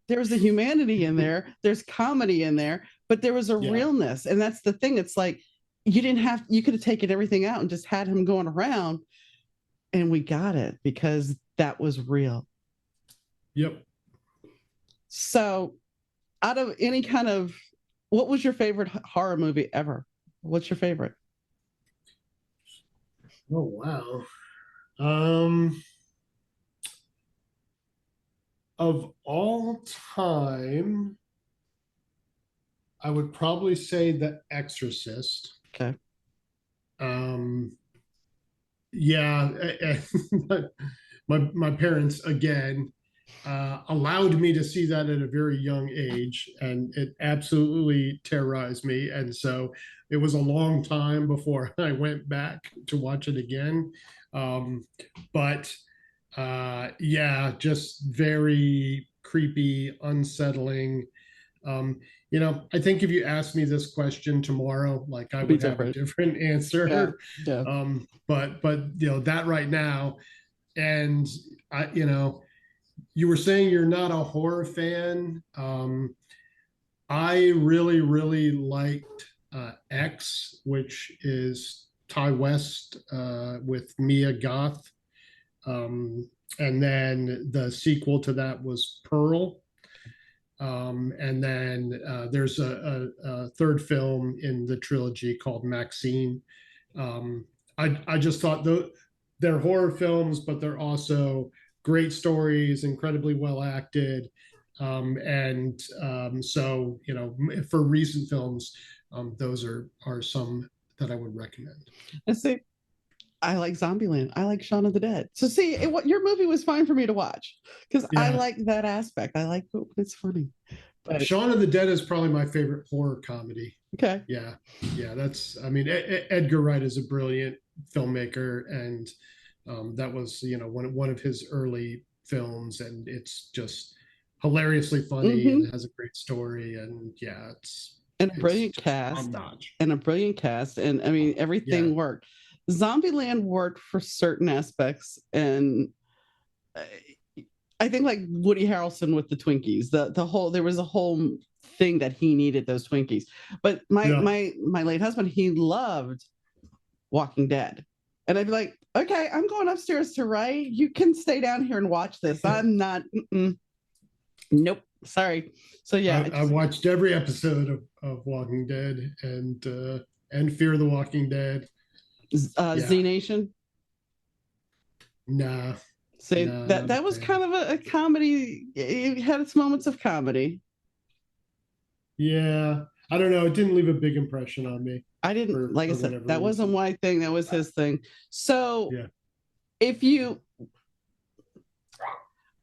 There's a humanity in there, there's comedy in there, but there was a Yeah. realness. And that's the thing. It's like, you could have taken everything out and just had him going around, and we got it because that was real. Yep. So, out of any kind of, what was your favorite horror movie ever? What's your favorite? Oh wow. Um, of all time, I would probably say The Exorcist. Okay. Um, yeah, my parents again allowed me to see that at a very young age, and it absolutely terrorized me. And so it was a long time before I went back to watch it again. Um, but yeah, just very creepy, unsettling. Um, I think if you asked me this question tomorrow, like I It'll be would have a different. different Yeah. answer. Yeah. But that right now, and I, you were saying you're not a horror fan. I really, really liked X, which is Ty West with Mia Goth. Um, and then the sequel to that was Pearl. And then there's a third film in the trilogy called Maxine. Um, I just thought they're horror films, but they're also great stories, incredibly well acted. And so, for recent films, those are some that I would recommend. And see, I like Zombieland. I like Shaun of the Dead. So see, what your movie was fine for me to watch, because I Yeah, like that aspect. I like, oh, it's funny. But Shaun of the Dead is probably my favorite horror comedy. okay. Yeah, yeah, I mean, Edgar Wright is a brilliant filmmaker, and that was, one of his early films, and it's just hilariously funny Mm-hmm. and has a great story, and yeah, And a it's brilliant just top cast. notch. And a brilliant cast. And I mean, Yeah, everything worked. Zombieland worked for certain aspects, and uh, I think, like Woody Harrelson with the Twinkies, the whole, there was a whole thing that he needed those Twinkies. But my yeah, my my late husband, he loved Walking Dead, and I'd be like, okay, I'm going upstairs to write. You can stay down here and watch this. I'm not. Nope. Sorry. So yeah, I watched every episode of Walking Dead and Fear the Walking Dead. Yeah, Z Nation. nah, Say nah, that not a that was fan. kind of a comedy. It had its moments of comedy. Yeah, I don't know. It didn't leave a big impression on me I didn't, like I for said, whatever that wasn't reason. my thing. That was his thing. So Yeah. if you,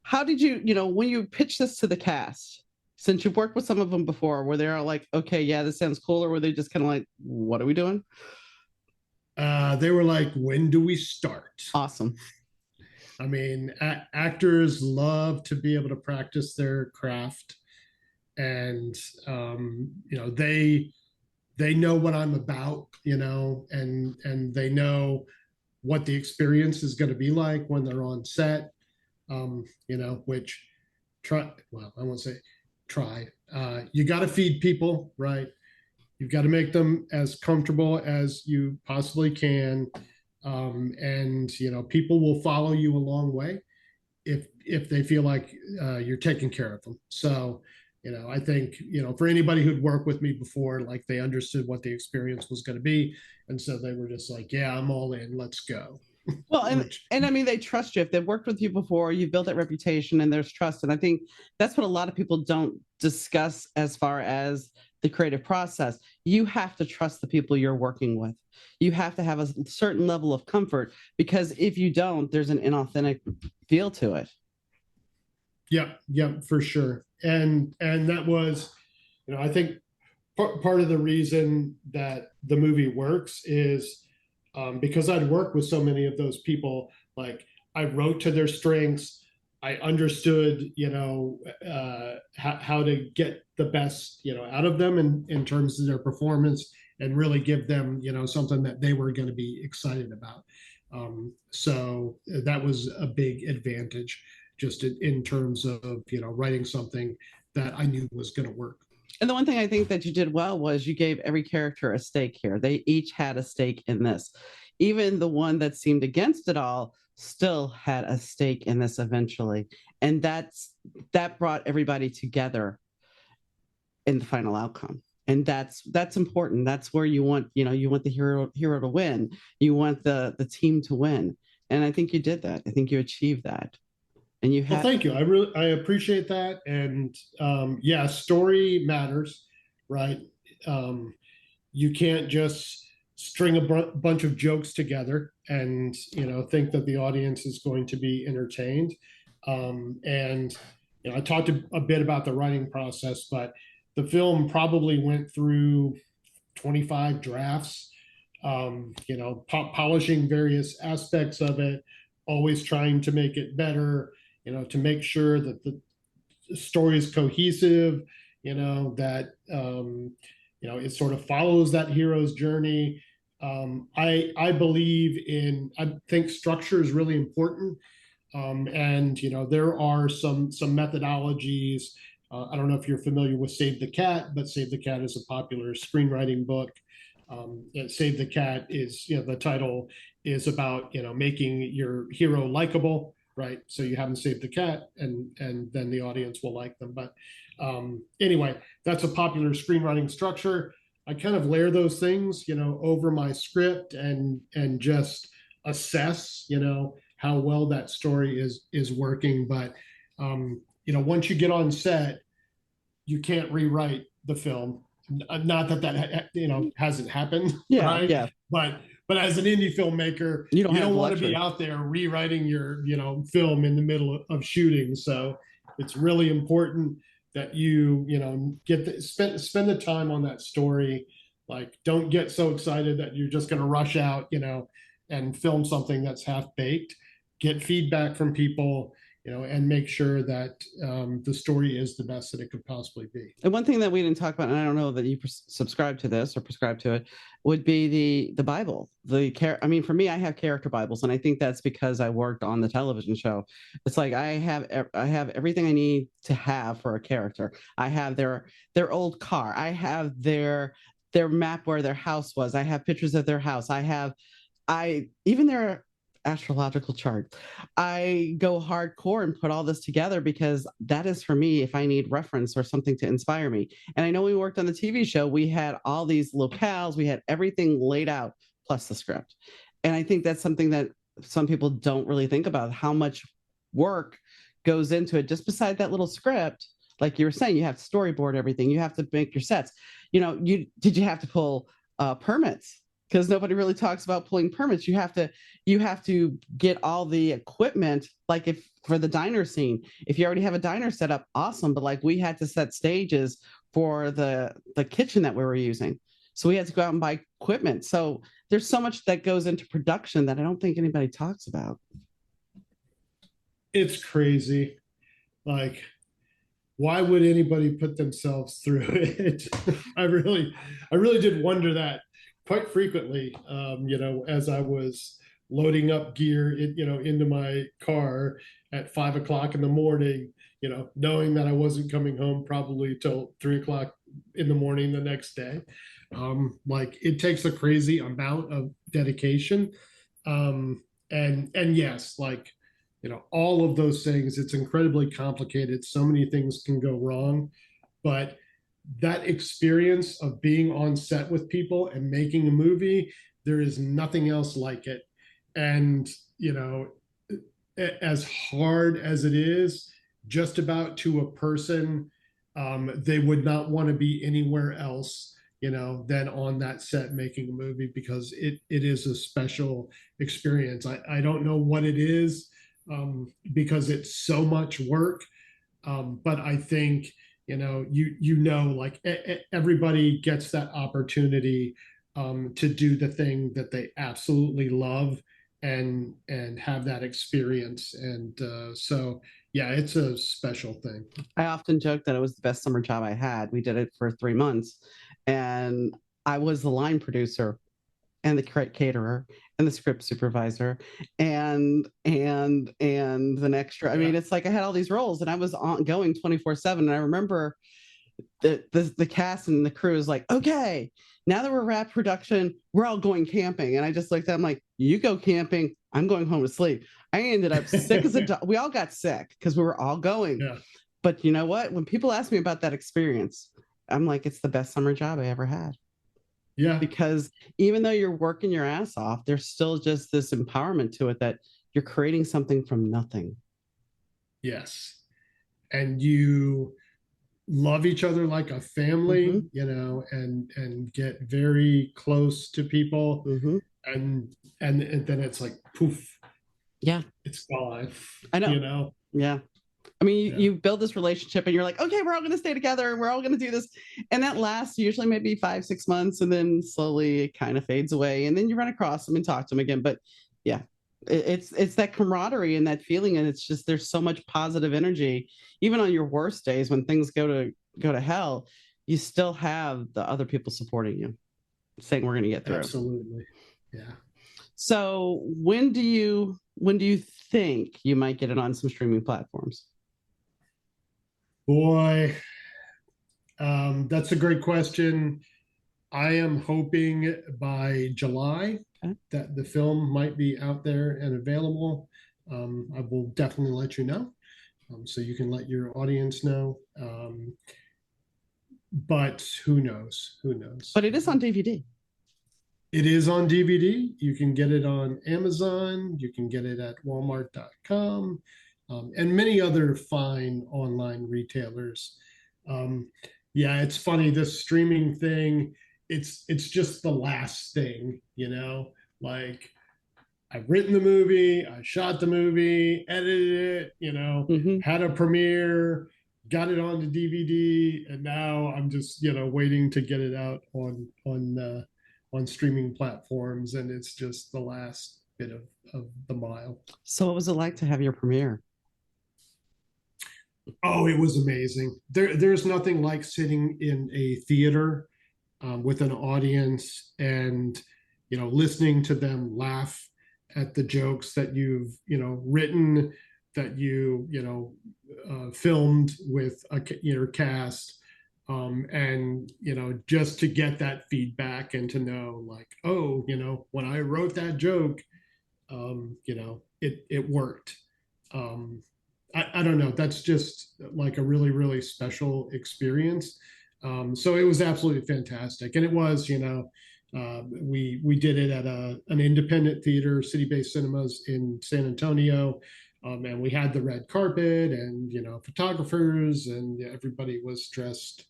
how did you, when you pitched this to the cast, since you've worked with some of them before, where they're like, okay, yeah, this sounds cool, or were they just kind of like, what are we doing? They were like, when do we start? Awesome. I mean, actors love to be able to practice their craft, and they know what I'm about, and they know what the experience is going to be like when they're on set. Which I won't say try. You got to feed people, right? You've got to make them as comfortable as you possibly can, and people will follow you a long way if they feel like you're taking care of them. So, I think for anybody who'd worked with me before, like they understood what the experience was going to be, and so they were just like, "Yeah, I'm all in. Let's go." Well, which and I mean, they trust you. If they've worked with you before, you've built that reputation and there's trust. And I think that's what a lot of people don't discuss as far as the creative process. You have to trust the people you're working with. You have to have a certain level of comfort, because if you don't, there's an inauthentic feel to it. yeah, yeah, for sure. And that was, I think part of the reason that the movie works is because I'd worked with so many of those people. Like, I wrote to their strengths. I understood, how to get the best, out of them in terms of their performance, and really give them, something that they were going to be excited about. So that was a big advantage, just in terms of, writing something that I knew was going to work. And the one thing I think that you did well was you gave every character a stake here. They each had a stake in this. Even the one that seemed against it all still had a stake in this eventually. And that brought everybody together in the final outcome. And that's important. That's where you want the hero to win. You want the team to win. And I think you did that. I think you achieved that. And you Well, had thank you. I appreciate that. And yeah, story matters, right? Um, you can't just string a bunch of jokes together and think that the audience is going to be entertained. And I talked a bit about the writing process, but the film probably went through 25 drafts. Polishing various aspects of it, always trying to make it better. To make sure that the story is cohesive. That it sort of follows that hero's journey. I believe in. I think structure is really important. And there are some methodologies. I don't know if you're familiar with Save the Cat, but Save the Cat is a popular screenwriting book. Save the Cat is, the title is about making your hero likable, right? So you have them save the cat, and then the audience will like them. But anyway, that's a popular screenwriting structure. I kind of layer those things, over my script, and just assess, how well that story is working. But once you get on set, you can't rewrite the film. Not that hasn't happened, yeah, right? yeah. But as an indie filmmaker, You don't you have don't the want to be luxury. out there rewriting your film in the middle of shooting. So it's really important that you get spend the time on that story. Like, don't get so excited that you're just going to rush out, and film something that's half baked. Get feedback from people, and make sure that the story is the best that it could possibly be. And one thing that we didn't talk about, and I don't know that you subscribe to this or prescribe to it, would be the Bible. I mean, for me, I have character Bibles, and I think that's because I worked on the television show. It's like I have everything I need to have for a character. I have their old car. I have their map where their house was. I have pictures of their house. I even their astrological chart. I go hardcore and put all this together because that is for me if I need reference or something to inspire me. And I know we worked on the TV show, we had all these locales, we had everything laid out plus the script. And I think that's something that some people don't really think about, how much work goes into it just beside that little script. Like you were saying, you have to storyboard everything, you have to make your sets. You have to pull permits, because nobody really talks about pulling permits. You have to get all the equipment, like if for the diner scene, if you already have a diner set up, awesome. But like we had to set stages for the kitchen that we were using. So we had to go out and buy equipment. So there's so much that goes into production that I don't think anybody talks about. It's crazy. Like, why would anybody put themselves through it? I really did wonder that quite frequently. As I was loading up gear, into my car at 5 o'clock in the morning, knowing that I wasn't coming home probably till 3 o'clock in the morning the next day. Like, it takes a crazy amount of dedication. And yes, like, all of those things, it's incredibly complicated. So many things can go wrong, but that experience of being on set with people and making a movie, there is nothing else like it. And, you know, as hard as it is, just about to a person, they would not want to be anywhere else, than on that set making a movie, because it is a special experience. I don't know what it is, because it's so much work. But I think, like everybody gets that opportunity, to do the thing that they absolutely love, and have that experience. And so, yeah, it's a special thing. I often joke that it was the best summer job I had. We did it for 3 months, and I was the line producer and the caterer and the script supervisor and the extra. I mean, it's like I had all these roles, and I was going 24/7. And I remember the cast and the crew is like, okay, now that we're wrapped production, we're all going camping. And I just looked at them like, you go camping, I'm going home to sleep. I ended up sick as a dog. We all got sick because we were all going. Yeah. But you know what? When people ask me about that experience, I'm like, it's the best summer job I ever had. Yeah. Because even though you're working your ass off, there's still just this empowerment to it that you're creating something from nothing. Yes. And you love each other like a family, and get very close to people. And then it's like poof. Yeah. It's gone. I know. Yeah. I mean, you build this relationship and you're like, okay, we're all going to stay together and we're all going to do this. And that lasts usually maybe 5-6 months. And then slowly it kind of fades away. And then you run across them and talk to them again. But yeah, it's that camaraderie and that feeling. And it's just, there's so much positive energy, even on your worst days when things go to hell, you still have the other people supporting you, saying we're going to get through. Absolutely. Yeah. So when do you think you might get it on some streaming platforms? Boy, that's a great question. I am hoping by July that the film might be out there and available. I will definitely let you know, so you can let your audience know. But who knows? Who knows? But it is on DVD. It is on DVD. You can get it on Amazon. You can get it at Walmart.com, and many other fine online retailers. Yeah, it's funny, this streaming thing. It's just the last thing, Like, I've written the movie, I shot the movie, edited it, had a premiere, got it onto DVD, and now I'm just waiting to get it out on streaming platforms, and it's just the last bit of the mile. So what was it like to have your premiere? Oh, it was amazing. There's nothing like sitting in a theater, with an audience, and listening to them laugh at the jokes that you've written, that filmed with your cast, and just to get that feedback and to know, like, oh, when I wrote that joke, it worked. I don't know. That's just like a really, really special experience. So it was absolutely fantastic. And it was, we did it at an independent theater, City-Based Cinemas in San Antonio. And we had the red carpet and, photographers, and everybody was dressed,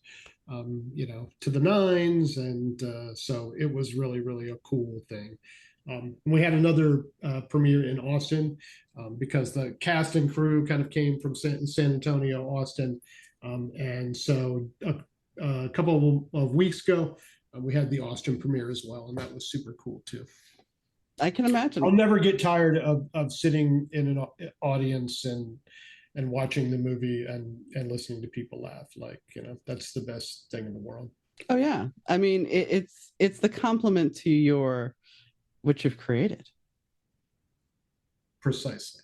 to the nines. And so it was really, really a cool thing. We had another premiere in Austin, because the cast and crew kind of came from San Antonio, Austin. And so a couple of weeks ago, we had the Austin premiere as well. And that was super cool too. I can imagine. I'll never get tired of sitting in an audience and watching the movie and listening to people laugh. Like, that's the best thing in the world. Oh yeah. I mean, it's the compliment to what you've created. Precisely.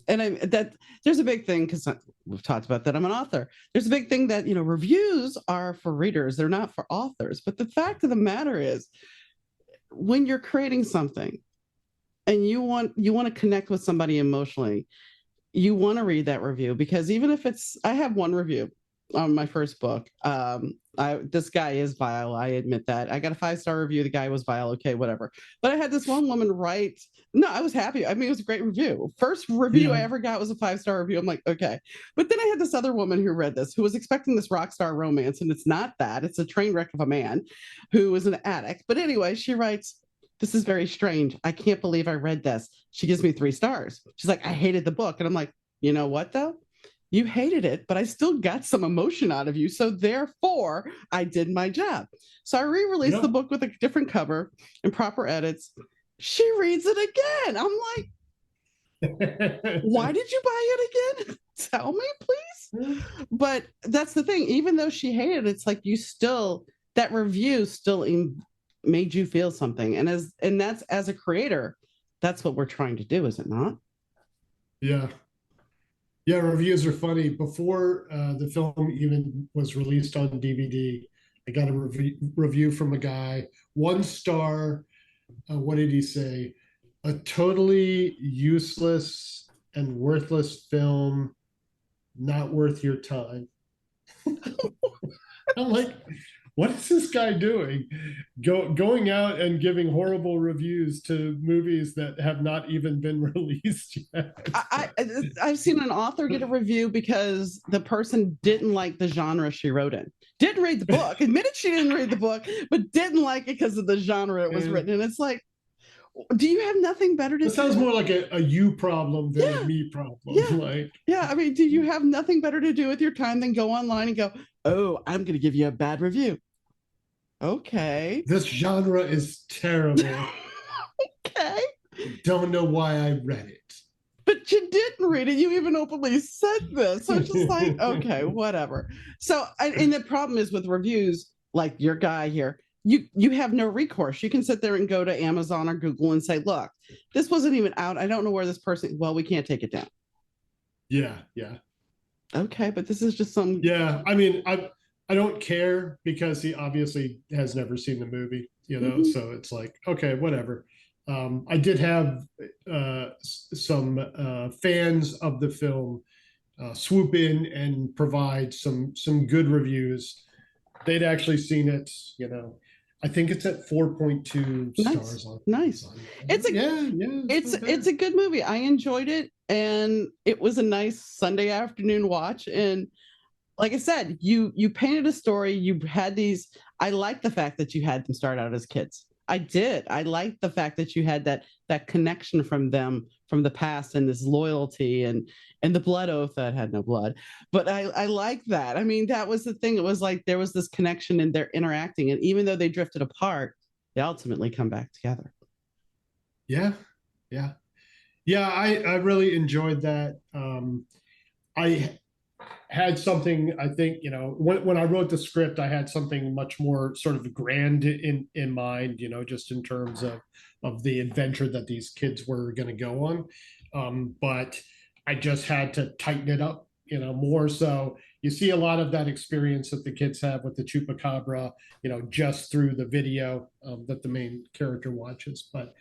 And that there's a big thing, because we've talked about that. I'm an author. There's a big thing that, reviews are for readers. They're not for authors. But the fact of the matter is, when you're creating something and you want to connect with somebody emotionally, you want to read that review, because even if I have one review, on my first book. This guy is vile. I admit that. I got a 5-star review. The guy was vile. Okay, whatever. But I had this one woman write. No, I was happy. I mean, it was a great review. First review I Yeah. ever got was a 5-star review. I'm like, okay. But then I had this other woman who read this, who was expecting this rock star romance, and it's not that. It's a train wreck of a man who is an addict. But anyway, she writes, "This is very strange. I can't believe I read this." She gives me 3 stars. She's like, "I hated the book." And I'm like, you know what, though? You hated it, but I still got some emotion out of you. So therefore, I did my job. So I re-released the Yep. book with a different cover and proper edits. She reads it again. I'm like, why did you buy it again? Tell me, please. But that's the thing. Even though she hated it, it's like you still, that review still made you feel something. And that's, as a creator, that's what we're trying to do, is it not? Yeah. Yeah, reviews are funny. Before the film even was released on DVD, I got a review from a guy, 1 star. What did he say? A totally useless and worthless film, not worth your time. I'm like, what is this guy doing? Going out and giving horrible reviews to movies that have not even been released yet. I've seen an author get a review because the person didn't like the genre she wrote in. Didn't read the book, admitted she didn't read the book, but didn't like it because of the genre it was written in. It's like, do you have nothing better to That do? sounds more like a you problem than a Yeah. me problem. Yeah. Like, yeah. I mean, do you have nothing better to do with your time than go online and go, "Oh, I'm going to give you a bad review"? Okay. this genre is terrible. Okay. Don't know why I read it. But you didn't read it. You even openly said this. So it's just like, okay, whatever. So, and the problem is with reviews, like your guy here, you have no recourse. You can sit there and go to Amazon or Google and say, "Look, this wasn't even out. I don't know where this person." Well, we can't take it down. Yeah, yeah. Okay, but this is just some. Yeah, I mean, I don't care because he obviously has never seen the movie, Mhm. so it's like, okay, whatever. I did have some fans of the film swoop in and provide some good reviews. They'd actually seen it, I think it's at 4.2 Nice, stars on nice. Amazon. It's a Yeah, it's a good movie. I enjoyed it, and it was a nice Sunday afternoon watch. And like I said, you painted a story. You had these. I like the fact that you had them start out as kids. I did. I liked the fact that you had that connection from them from the past, and this loyalty and the blood oath that had no blood. But I like that. I mean, that was the thing. It was like there was this connection and they're interacting, and even though they drifted apart, they ultimately come back together. yeah, yeah, yeah. I really enjoyed that. I had something, I think, when I wrote the script, I had something much more sort of grand in mind, just in terms of the adventure that these kids were going to go on. But I just had to tighten it up, more. So you see a lot of that experience that the kids have with the chupacabra, just through the video that the main character watches. But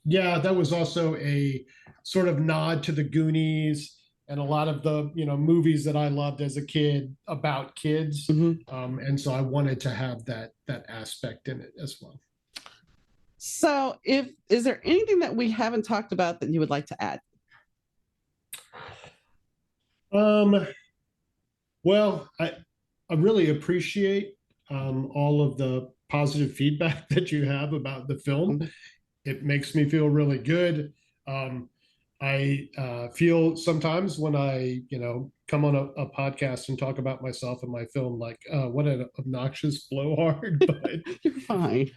yeah, that was also a sort of nod to the Goonies and a lot of the movies that I loved as a kid about kids, Mhm. and so I wanted to have that aspect in it as well. So, if is there anything that we haven't talked about that you would like to add? Um, well, I really appreciate all of the positive feedback that you have about the film. Mhm. It makes me feel really good. Um, I feel sometimes when I, come on a podcast and talk about myself and my film, like, what an obnoxious blowhard. You're fine.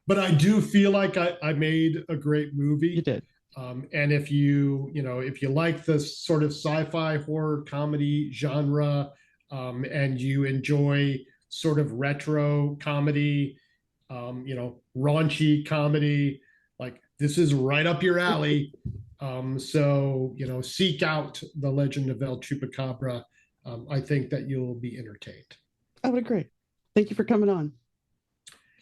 But I do feel like I made a great You movie. did. And if you like this sort of sci-fi horror comedy genre, and you enjoy sort of retro comedy, raunchy comedy, like this is right up your alley. So, seek out The Legend of El Chupacabra. I think that you'll be entertained. I would agree. Thank you for coming on.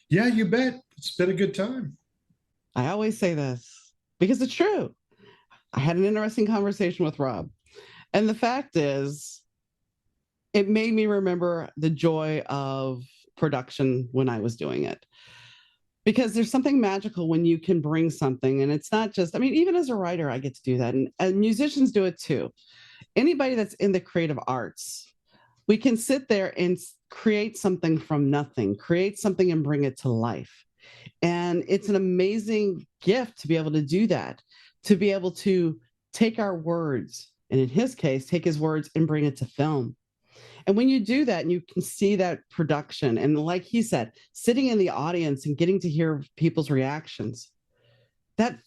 Yeah, you bet. It's been a good time. I always say this because it's true. I had an interesting conversation with Rob. And the fact is, it made me remember the joy of production when I was doing it. Because there's something magical when you can bring something, and it's not just, I mean, even as a writer, I get to do that. And musicians do it too. Anybody that's in the creative arts, we can sit there and create something from nothing, create something and bring it to life. And it's an amazing gift to be able to do that, to be able to take our words, and in his case, take his words and bring it to film. And when you do that and you can see that production, and like he said, sitting in the audience and getting to hear people's reactions, that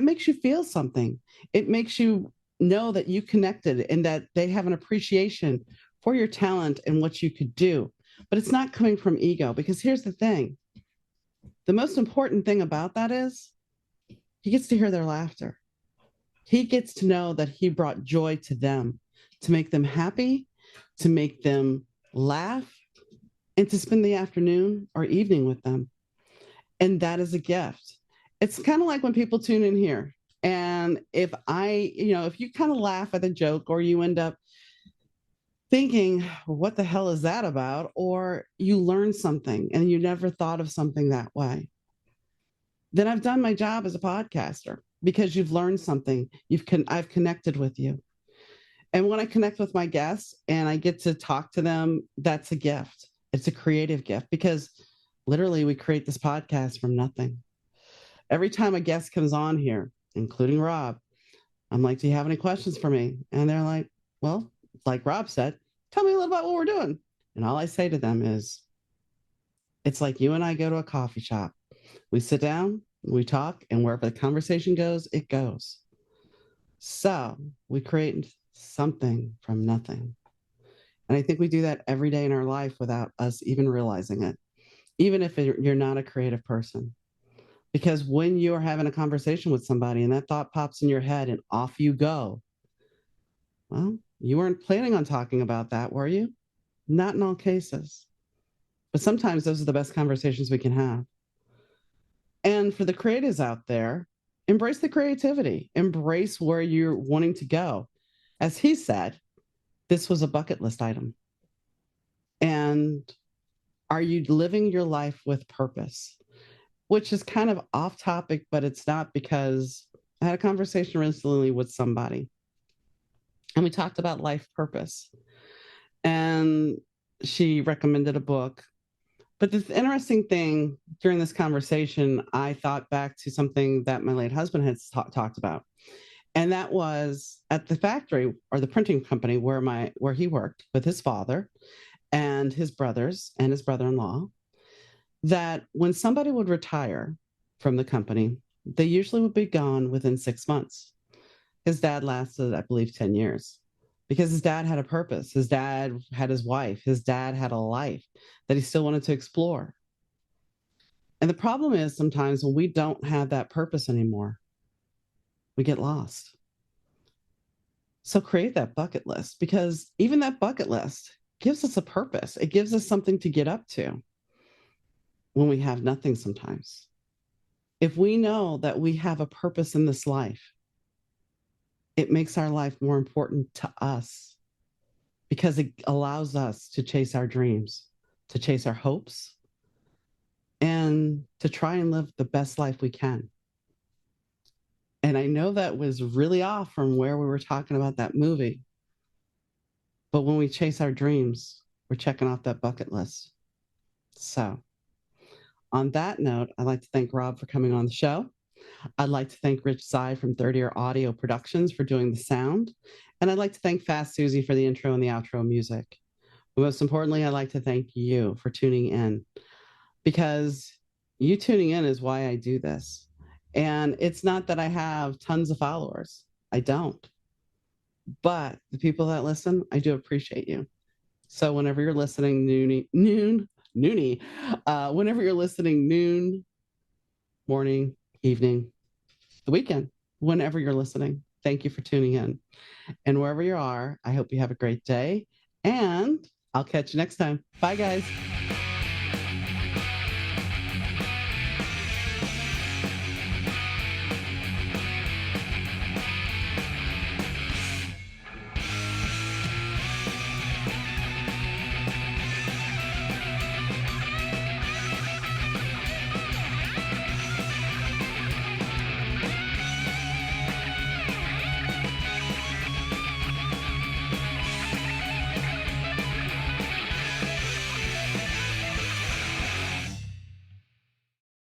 makes you feel something. It makes you know that you connected and that they have an appreciation for your talent and what you could do. But it's not coming from ego, because here's the thing. The most important thing about that is he gets to hear their laughter. He gets to know that he brought joy to them, to make them happy, to make them laugh, and to spend the afternoon or evening with them. And that is a gift. It's kind of like when people tune in here. And if if you kind of laugh at a joke, or you end up thinking, what the hell is that about? Or you learn something and you never thought of something that way, then I've done my job as a podcaster, because you've learned something. I've connected with you. And when I connect with my guests and I get to talk to them, that's a gift. It's a creative gift, because literally we create this podcast from nothing. Every time a guest comes on here, including Rob, I'm like, do you have any questions for me? And they're like, well, like Rob said, tell me a little about what we're doing. And all I say to them is, it's like you and I go to a coffee shop. We sit down, we talk, and wherever the conversation goes, it goes. So we create something from nothing. And I think we do that every day in our life without us even realizing it, even if you're not a creative person. Because when you're having a conversation with somebody and that thought pops in your head and off you go, well, you weren't planning on talking about that, were you? Not in all cases. But sometimes those are the best conversations we can have. And for the creatives out there, embrace the creativity, embrace where you're wanting to go. As he said, this was a bucket list item. And are you living your life with purpose? Which is kind of off topic, but it's not, because I had a conversation recently with somebody and we talked about life purpose. And she recommended a book. But the interesting thing during this conversation, I thought back to something that my late husband had talked about. And that was at the factory, or the printing company where he worked with his father and his brothers and his brother-in-law, that when somebody would retire from the company, they usually would be gone within 6 months. His dad lasted, I believe, 10 years, because his dad had a purpose. His dad had his wife. His dad had a life that he still wanted to explore. And the problem is, sometimes when we don't have that purpose anymore, we get lost. So create that bucket list, because even that bucket list gives us a purpose. It gives us something to get up to when we have nothing sometimes. If we know that we have a purpose in this life, it makes our life more important to us, because it allows us to chase our dreams, to chase our hopes, and to try and live the best life we can. And I know that was really off from where we were talking about that movie. But when we chase our dreams, we're checking off that bucket list. So on that note, I'd like to thank Rob for coming on the show. I'd like to thank Rich Zai from Third Ear Audio Productions for doing the sound. And I'd like to thank Fast Susie for the intro and the outro music. But most importantly, I'd like to thank you for tuning in, because you tuning in is why I do this. And it's not that I have tons of followers. I don't. But the people that listen, I do appreciate you. So whenever you're listening whenever you're listening noon, morning, evening, the weekend, whenever you're listening, thank you for tuning in. And wherever you are, I hope you have a great day. And I'll catch you next time. Bye, guys.